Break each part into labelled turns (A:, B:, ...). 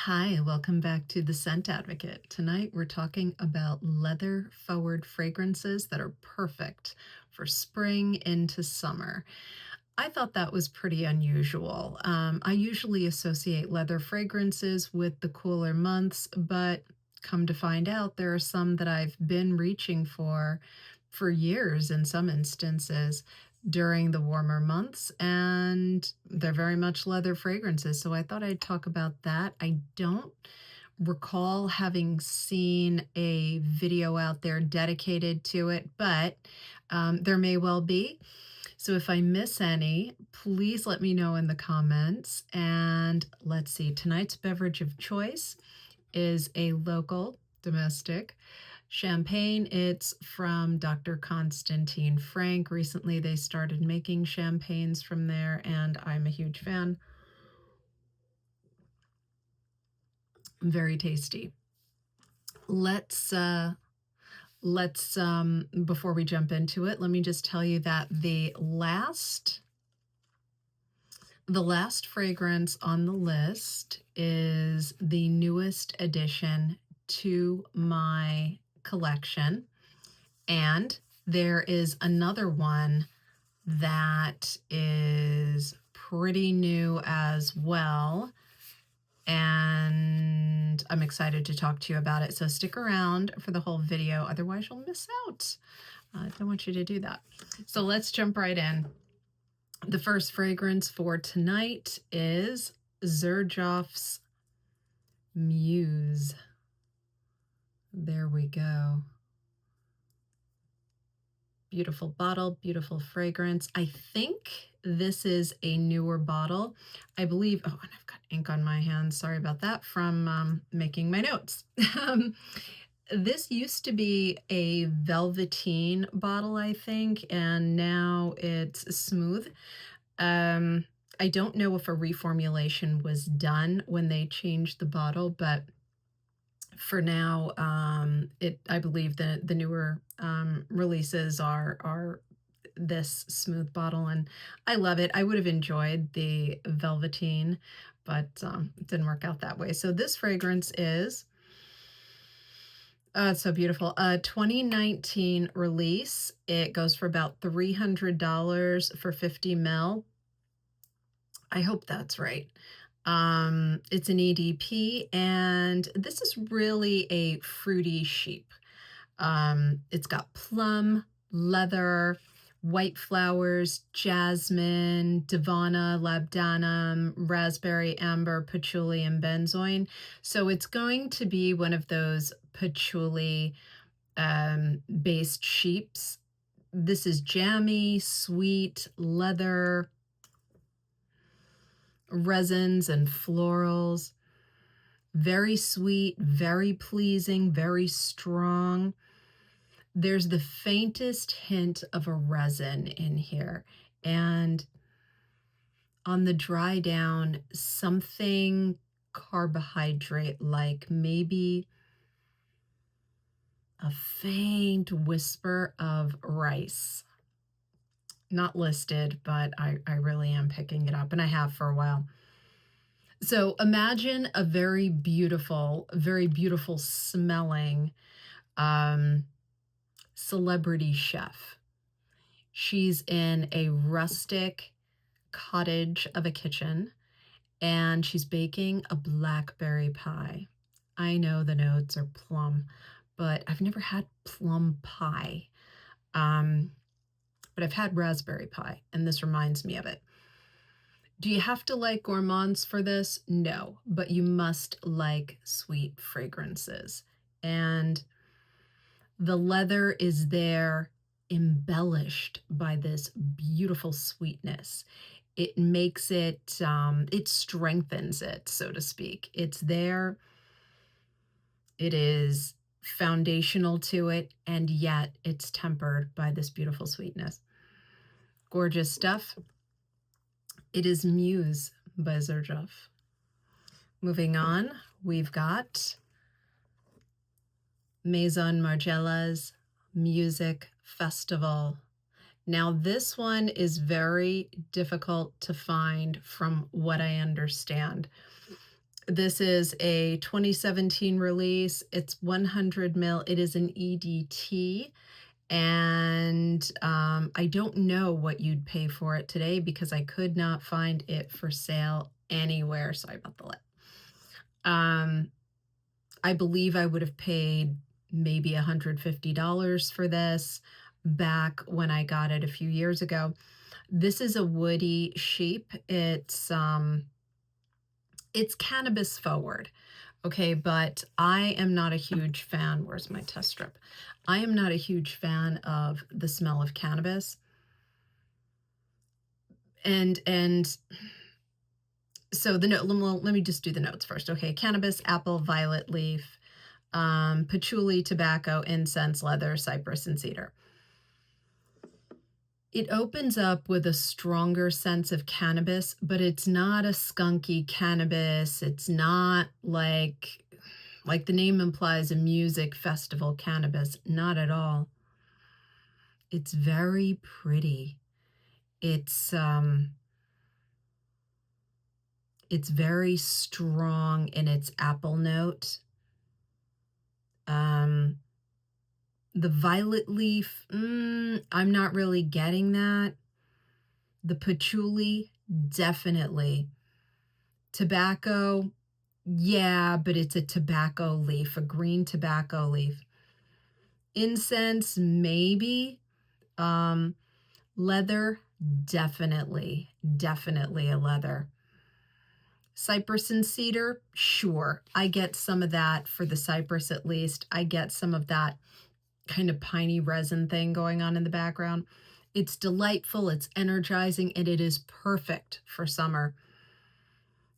A: Hi, welcome back to The Scent Advocate. Tonight we're talking about leather-forward fragrances that are perfect for spring into summer. I thought that was pretty unusual. I usually associate leather fragrances with the cooler months, but come to find out, there are some that I've been reaching for years in some instances during the warmer months, and they're very much leather fragrances. So I thought I'd talk about that. I don't recall having seen a video out there dedicated to it, but there may well be. So if I miss any, please let me know in the comments. And let's see, tonight's beverage of choice is a local domestic champagne. It's from Dr. Constantine Frank. Recently, they started making champagnes from there, and I'm a huge fan. Very tasty. Let's before we jump into it, let me just tell you that the last fragrance on the list is the newest addition to my collection, and there is another one that is pretty new as well, and I'm excited to talk to you about it. So stick around for the whole video, otherwise you'll miss out. I don't want you to do that. So let's jump right in. The first fragrance for tonight is Xerjoff's Muse. There we go. Beautiful bottle, beautiful fragrance. I think this is a newer bottle. I believe, oh, and I've got ink on my hands. Sorry about that from making my notes. This used to be a velveteen bottle, I think, and now it's smooth. I don't know if a reformulation was done when they changed the bottle, but for now, I believe the newer releases are this smooth bottle, and I love it. I would have enjoyed the velveteen, but it didn't work out that way. So this fragrance is, it's so beautiful. 2019 release. It goes for about $300 for 50 ml. I hope that's right. It's an EDP, and this is really a fruity sheep. It's got plum, leather, white flowers, jasmine, divana, labdanum, raspberry, amber, patchouli, and benzoin. So it's going to be one of those patchouli based sheeps. This is jammy, sweet, leather, resins and florals. Very sweet, very pleasing, very strong. There's the faintest hint of a resin in here, and on the dry down, something carbohydrate like, maybe a faint whisper of rice. Not listed, but I really am picking it up, and I have for a while. So imagine a very beautiful smelling celebrity chef. She's in a rustic cottage of a kitchen, and she's baking a blackberry pie. I know the notes are plum, but I've never had plum pie. But I've had raspberry pie, and this reminds me of it. Do you have to like gourmands for this? No, but you must like sweet fragrances. And the leather is there, embellished by this beautiful sweetness. It makes it, it strengthens it, so to speak. It's there. It is foundational to it, and yet it's tempered by this beautiful sweetness. Gorgeous stuff. It is Muse by Xerjoff. Moving on, we've got Maison Margiela's Music Festival. Now, this one is very difficult to find from what I understand. This is a 2017 release. It's 100 mil. It is an EDT. And I don't know what you'd pay for it today because I could not find it for sale anywhere. Sorry about the lip. I believe I would have paid maybe $150 for this back when I got it a few years ago. This is a woody sheep. It's cannabis forward. Okay, but I am not a huge fan. Where's my test strip? I am not a huge fan of the smell of cannabis. And so the note, let me just do the notes first. Okay, cannabis, apple, violet leaf, patchouli, tobacco, incense, leather, cypress, and cedar. It opens up with a stronger sense of cannabis, but it's not a skunky cannabis. It's not like the name implies, a music festival cannabis. Not at all. It's very pretty. It's very strong in its apple note. The violet leaf, I'm not really getting that. The patchouli, definitely. Tobacco, yeah, but it's a tobacco leaf, a green tobacco leaf. Incense, maybe. Leather, definitely a leather. Cypress and cedar, sure. I get some of that for the cypress at least. I get some of that kind of piney resin thing going on in the background. It's delightful, it's energizing, and it is perfect for summer.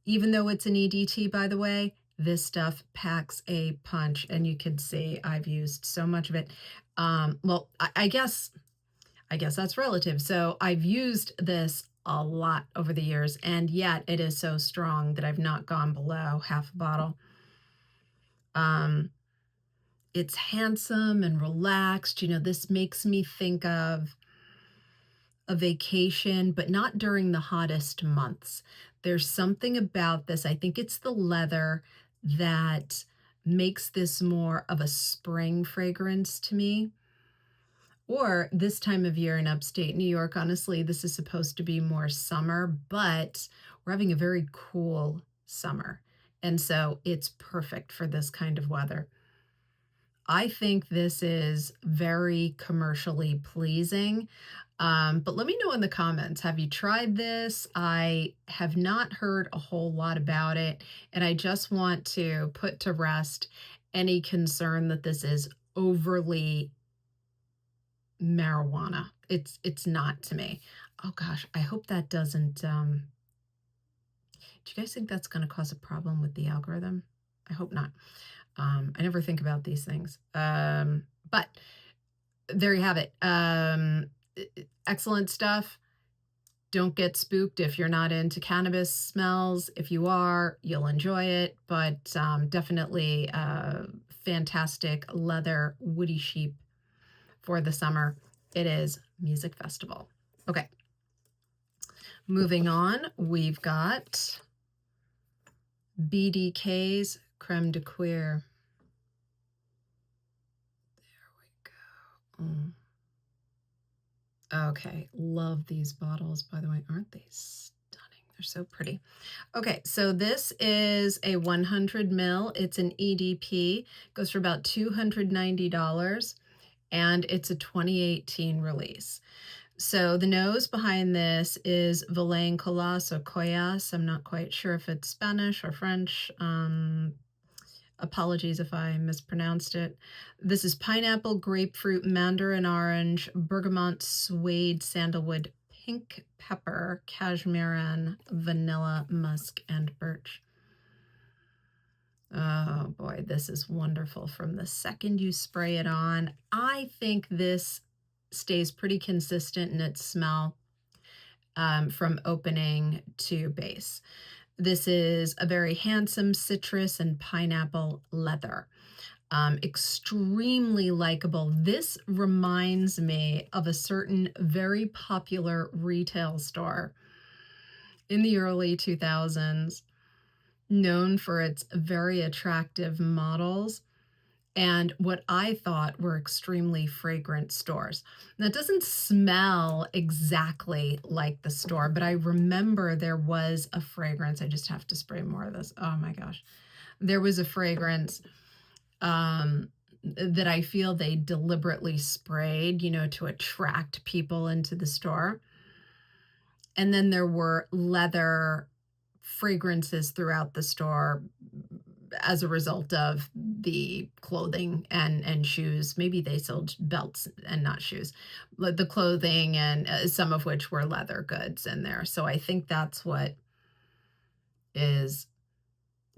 A: Even though it's an EDT, by the way, this stuff packs a punch, and you can see I've used so much of it. Well, I guess that's relative. So I've used this a lot over the years, and yet it is so strong that I've not gone below half a bottle. It's handsome and relaxed. You know, this makes me think of a vacation, but not during the hottest months. There's something about this. I think it's the leather that makes this more of a spring fragrance to me. Or this time of year in upstate New York, honestly, this is supposed to be more summer, but we're having a very cool summer. And so it's perfect for this kind of weather. I think this is very commercially pleasing. But let me know in the comments, have you tried this? I have not heard a whole lot about it, and I just want to put to rest any concern that this is overly marijuana. It's not to me. Oh gosh, I hope that doesn't do you guys think that's going to cause a problem with the algorithm? I hope not. I never think about these things. But there you have it. Excellent stuff. Don't get spooked if you're not into cannabis smells. If you are, you'll enjoy it. But definitely fantastic leather woody sheep for the summer. It is Music Festival. Okay. Moving on, we've got BDK's Crème de Cuir. There we go. Okay, love these bottles, by the way. Aren't they stunning? They're so pretty. Okay, so this is a 100 mil. It's an EDP. Goes for about $290, and it's a 2018 release. So the nose behind this is Vilain Colas or Coyas. I'm not quite sure if it's Spanish or French. Apologies if I mispronounced it. This is pineapple, grapefruit, mandarin orange, bergamot, suede, sandalwood, pink pepper, cashmere, vanilla, musk, and birch. Oh boy, this is wonderful. From the second you spray it on, I think this stays pretty consistent in its smell from opening to base. This is a very handsome citrus and pineapple leather. Extremely likable. This reminds me of a certain very popular retail store in the early 2000s. known for its very attractive models and what I thought were extremely fragrant stores. Now, it doesn't smell exactly like the store, but I remember there was a fragrance. I just have to spray more of this. Oh my gosh. There was a fragrance that I feel they deliberately sprayed, to attract people into the store. And then there were leather fragrances throughout the store as a result of the clothing and shoes. Maybe they sold belts and not shoes. The clothing and some of which were leather goods in there. So I think that's what is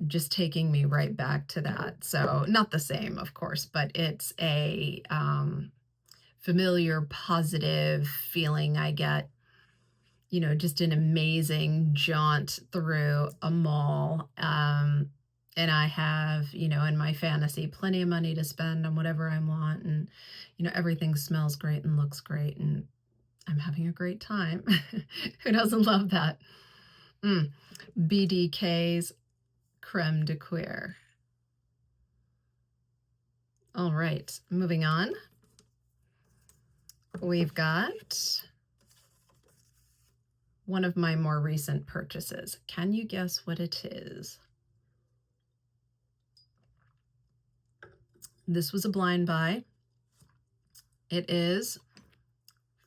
A: just taking me right back to that. So not the same, of course, but it's a familiar, positive feeling I get, just an amazing jaunt through a mall. And I have, in my fantasy, plenty of money to spend on whatever I want. And, everything smells great and looks great. And I'm having a great time. Who doesn't love that? BDK's Crème de Cuir. All right, moving on. We've got one of my more recent purchases. Can you guess what it is? This was a blind buy. It is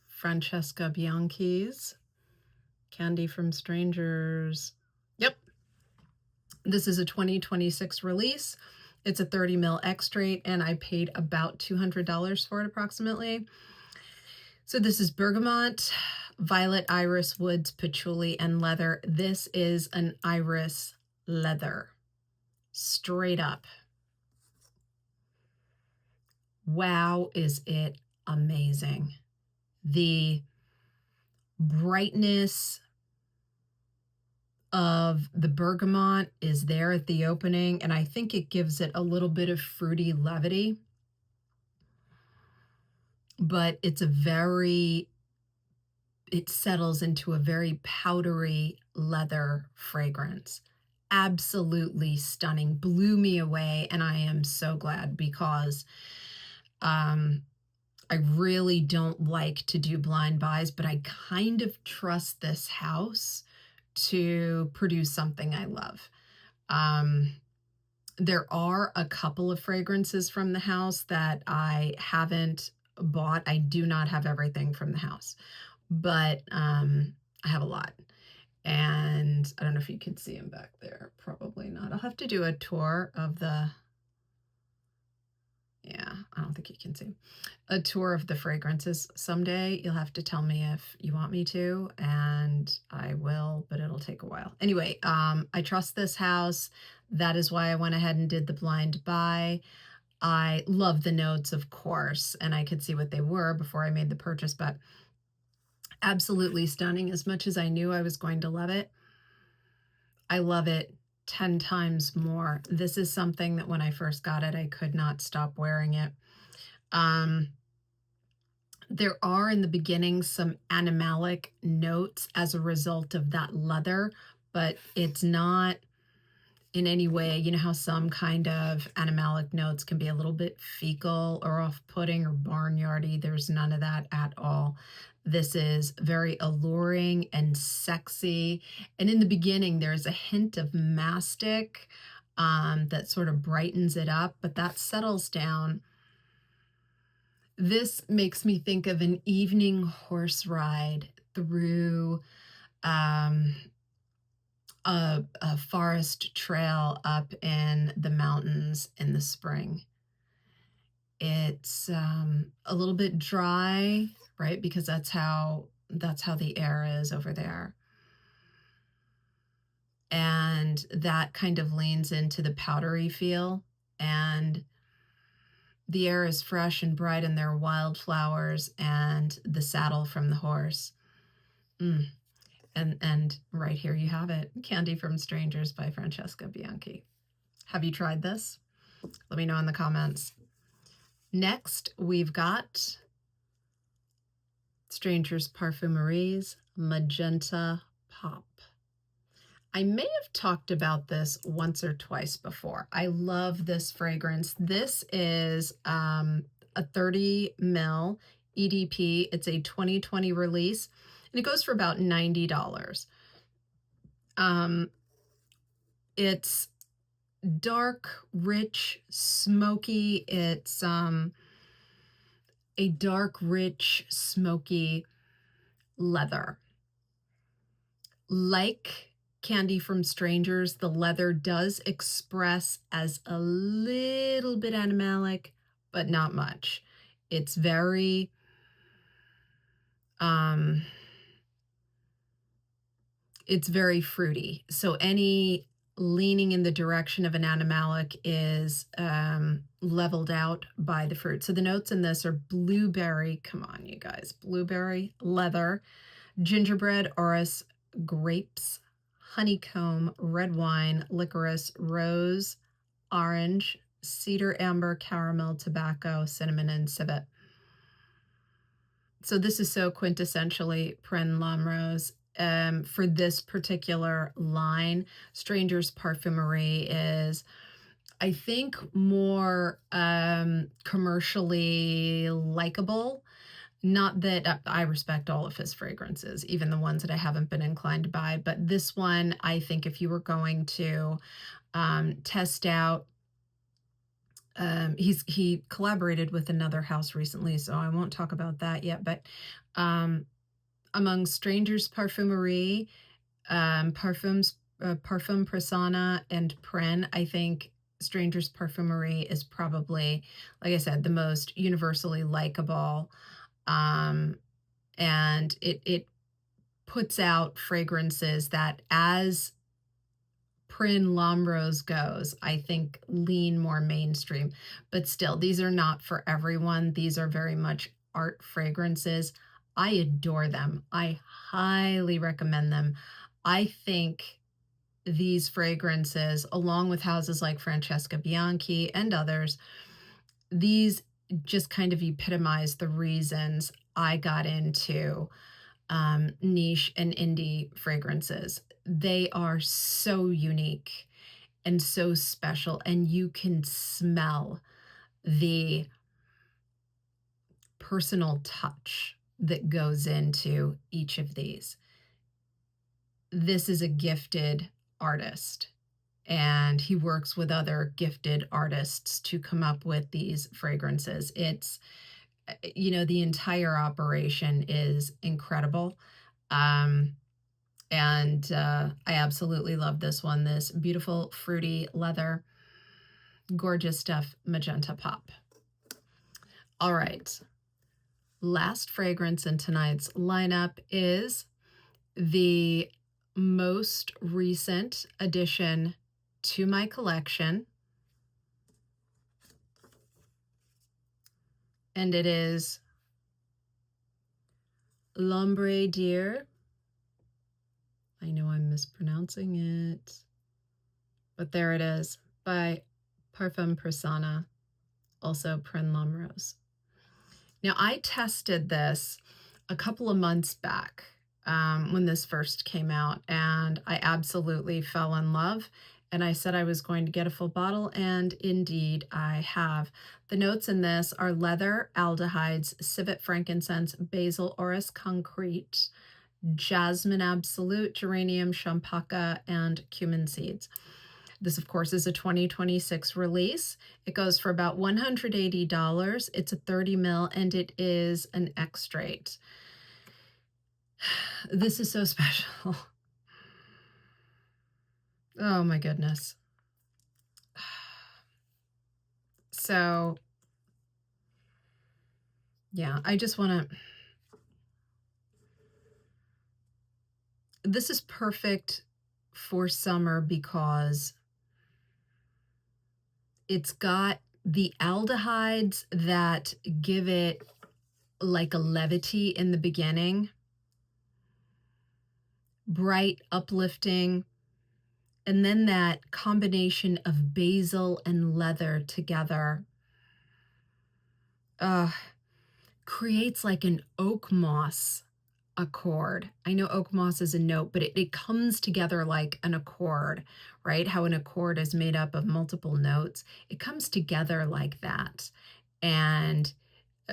A: Francesca Bianchi's Candy from Strangers. Yep. This is a 2026 release. It's a 30 ml extrait, and I paid about $200 for it approximately. So this is bergamot, violet, iris, woods, patchouli, and leather. This is an iris leather, straight up. Wow, is it amazing. The brightness of the bergamot is there at the opening, and I think it gives it a little bit of fruity levity. But it settles into a very powdery leather fragrance. Absolutely stunning. Blew me away, and I am so glad because I really don't like to do blind buys, but I kind of trust this house to produce something I love. There are a couple of fragrances from the house that I haven't bought. I do not have everything from the house, but I have a lot. And I don't know if you can see them back there. Probably not. I'll have to do a tour of the, yeah, I don't think you can see. A tour of the fragrances someday. You'll have to tell me if you want me to, and I will, but it'll take a while. Anyway, I trust this house. That is why I went ahead and did the blind buy. I love the notes, of course, and I could see what they were before I made the purchase, but absolutely stunning. As much as I knew I was going to love it, I love it 10 times more. This is something that when I first got it, I could not stop wearing it. There are in the beginning some animalic notes as a result of that leather, but it's not in any way, how some kind of animalic notes can be a little bit fecal or off-putting or barnyardy. There's none of that at all. This is very alluring and sexy. And in the beginning, there's a hint of mastic that sort of brightens it up, but that settles down. This makes me think of an evening horse ride through a forest trail up in the mountains in the spring. It's a little bit dry, right? Because that's how the air is over there. And that kind of leans into the powdery feel, and the air is fresh and bright, and there are wildflowers and the saddle from the horse. And right here you have it. Candy from Strangers by Francesca Bianchi. Have you tried this? Let me know in the comments. Next, we've got Strangers Parfumerie's Magenta Pop. I may have talked about this once or twice before. I love this fragrance. This is a 30 ml EDP. It's a 2020 release, and it goes for about $90. Um, it's dark, rich, smoky. It's a dark, rich, smoky leather. Like Candy from Strangers, the leather does express as a little bit animalic, but not much. It's very um it's very fruity. So any leaning in the direction of an animalic is leveled out by the fruit. So the notes in this are blueberry, come on you guys, blueberry, leather, gingerbread, orris, grapes, honeycomb, red wine, licorice, rose, orange, cedar, amber, caramel, tobacco, cinnamon, and civet. So this is so quintessentially Pren L'Amrose. For this particular line, Stranger's Parfumerie is, I think, more commercially likable. Not that I respect all of his fragrances, even the ones that I haven't been inclined to buy, but this one, I think if you were going to test out, he collaborated with another house recently, so I won't talk about that yet, but among Strangers Parfumerie, Parfum Prissana, and Pren, I think Strangers Parfumerie is probably, like I said, the most universally likable. And it puts out fragrances that, as Prin L'Amrose goes, I think lean more mainstream. But still, these are not for everyone. These are very much art fragrances. I adore them. I highly recommend them. I think these fragrances, along with houses like Francesca, Bianchi, and others, these just kind of epitomize the reasons I got into niche and indie fragrances. They are so unique and so special, and you can smell the personal touch that goes into each of these. This is a gifted artist, and he works with other gifted artists to come up with these fragrances. It's, the entire operation is incredible. And I absolutely love this one. This beautiful, fruity leather, gorgeous stuff, Magenta Pop. All right. Last fragrance in tonight's lineup is the most recent addition to my collection. And it is L'Ombre d'Ir. I know I'm mispronouncing it, but there it is, by Parfum Prissana, also Pren L'Amrose. Now, I tested this a couple of months back when this first came out, and I absolutely fell in love, and I said I was going to get a full bottle, and indeed I have. The notes in this are leather, aldehydes, civet, frankincense, basil, orris concrete, jasmine absolute, geranium, champaca, and cumin seeds. This, of course, is a 2026 release. It goes for about $180. It's a 30 ml, and it is an extrait. This is so special. Oh my goodness. So, yeah, I just want to... This is perfect for summer because it's got the aldehydes that give it like a levity in the beginning, bright, uplifting, and then that combination of basil and leather together creates like an oak moss accord. I know oak moss is a note, but it comes together like an accord, right? How an accord is made up of multiple notes. It comes together like that and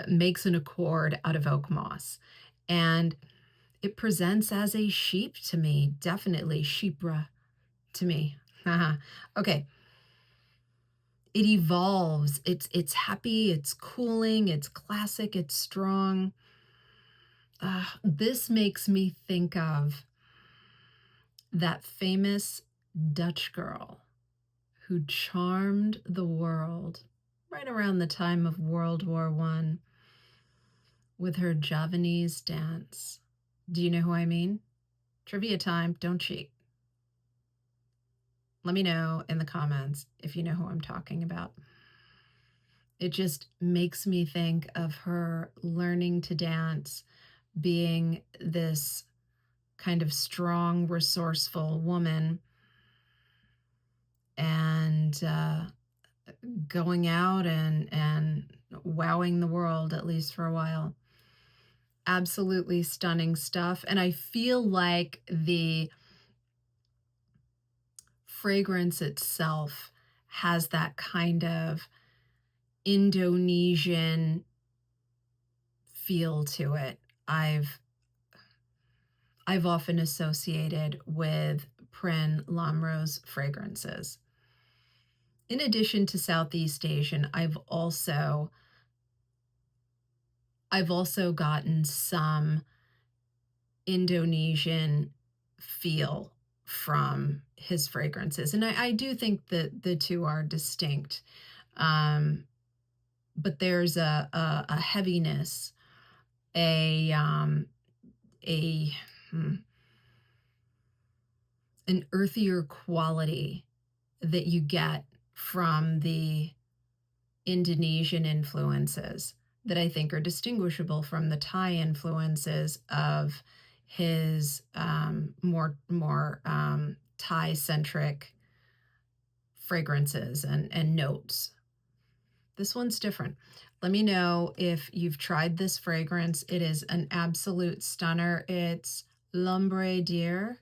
A: makes an accord out of oak moss. And it presents as a sheep to me, definitely sheepra to me. Okay. It evolves. It's happy, it's cooling, it's classic, it's strong. This makes me think of that famous Dutch girl who charmed the world right around the time of World War I with her Javanese dance. Do you know who I mean? Trivia time, don't cheat. Let me know in the comments if you know who I'm talking about. It just makes me think of her learning to dance, being this kind of strong, resourceful woman, and going out and wowing the world, at least for a while. Absolutely stunning stuff. And I feel like the fragrance itself has that kind of Indonesian feel to it. I've often associated with Prin Lamrose fragrances. In addition to Southeast Asian, I've also gotten some Indonesian feel from his fragrances. And I do think that the two are distinct. But there's a heaviness, an earthier quality that you get from the Indonesian influences that I think are distinguishable from the Thai influences of his more Thai-centric fragrances and notes. This one's different. Let me know if you've tried this fragrance. It is an absolute stunner. It's L'Ombre d'Hier.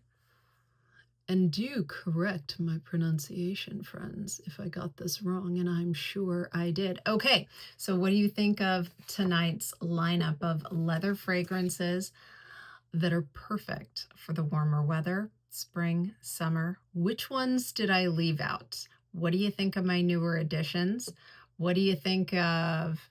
A: And do correct my pronunciation, friends, if I got this wrong, and I'm sure I did. Okay, so what do you think of tonight's lineup of leather fragrances that are perfect for the warmer weather, spring, summer? Which ones did I leave out? What do you think of my newer additions? What do you think of,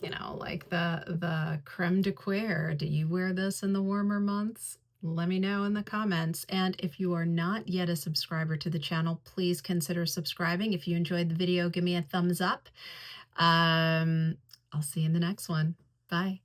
A: like the Crème de Cuir? Do you wear this in the warmer months? Let me know in the comments. And if you are not yet a subscriber to the channel, please consider subscribing. If you enjoyed the video, give me a thumbs up. I'll see you in the next one. Bye.